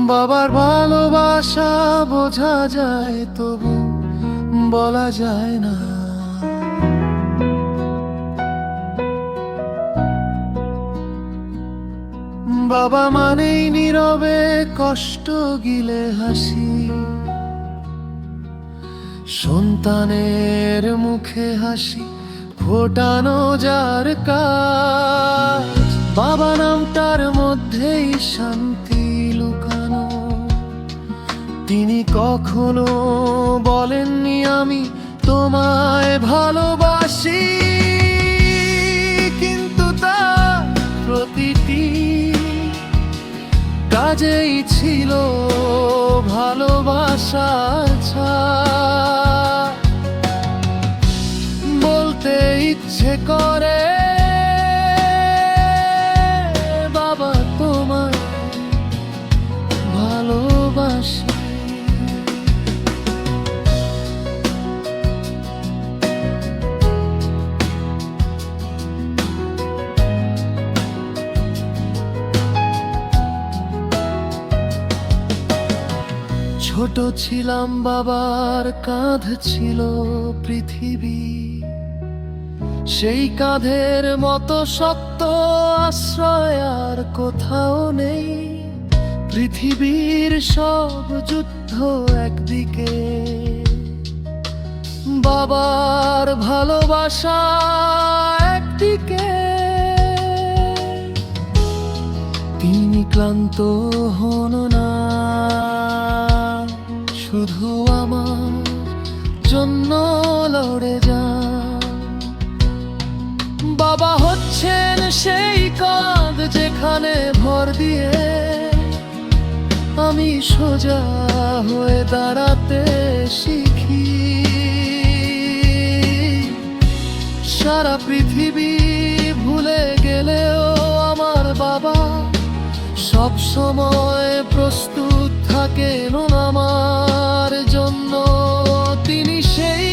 বাবার ভালোবাসা বোঝা যায় তবু বলা যায় না। বাবা মানেই নীরবে কষ্ট গিলে হাসি, সন্তানের মুখে হাসি ফোটানো যার কাজ। বাবা নামটার মধ্যেই শান্তি লুকানো। তিনি কখনো বলেননি আমি তোমায় ভালোবাসি, কিন্তু তার প্রতিটি কাজেই ছিল ভালোবাসার ছাপ। বলতে ইচ্ছে করে বাবা তোমায় ভালোবাসি। ছোট ছিলাম বাবার কাঁধ ছিল পৃথিবী, সেই কাঁধের মতো শক্ত আশ্রয় আর কোথাও নেই। পৃথিবীর সব যুদ্ধ একদিকে, বাবার ভালোবাসা একদিকে। তিনি ক্লান্ত হন না, শুধু আমার জন্য লড়ে যান। বাবা হচ্ছেন সেই কাঁধ যেখানে ভর দিয়ে আমি সোজা হয়ে দাঁড়াতে শিখি। সারা পৃথিবী ভুলে গেলেও আমার বাবা সব সময় প্রস্তুত থাকেন আমার জন্য। তিনি সেই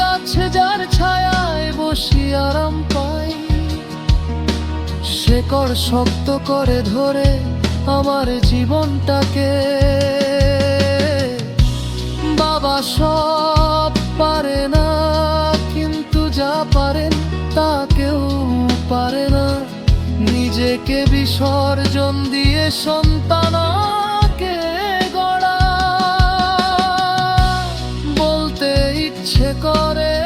গাছে যার ছায়ায় বসি আরাম পাই, শেকড় শক্ত করে ধরে আমার জীবনটাকে। বাবা সব পারে না, কিন্তু যা পারেন তা কেউ পারে না। নিজেকে বিসর্জন দিয়ে সন্তানকে গড়া। বলতে ইচ্ছে করে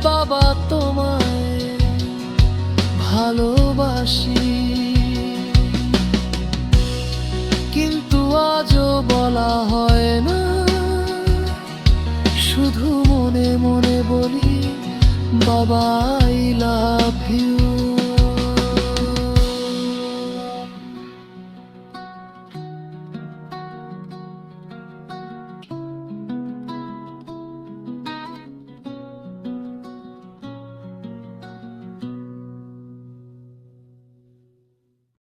বাবা তোমায় ভালোবাসি, কিন্তু আজও বলা হয় না। শুধু মনে মনে বলি বাবা আই লাভ ইউ।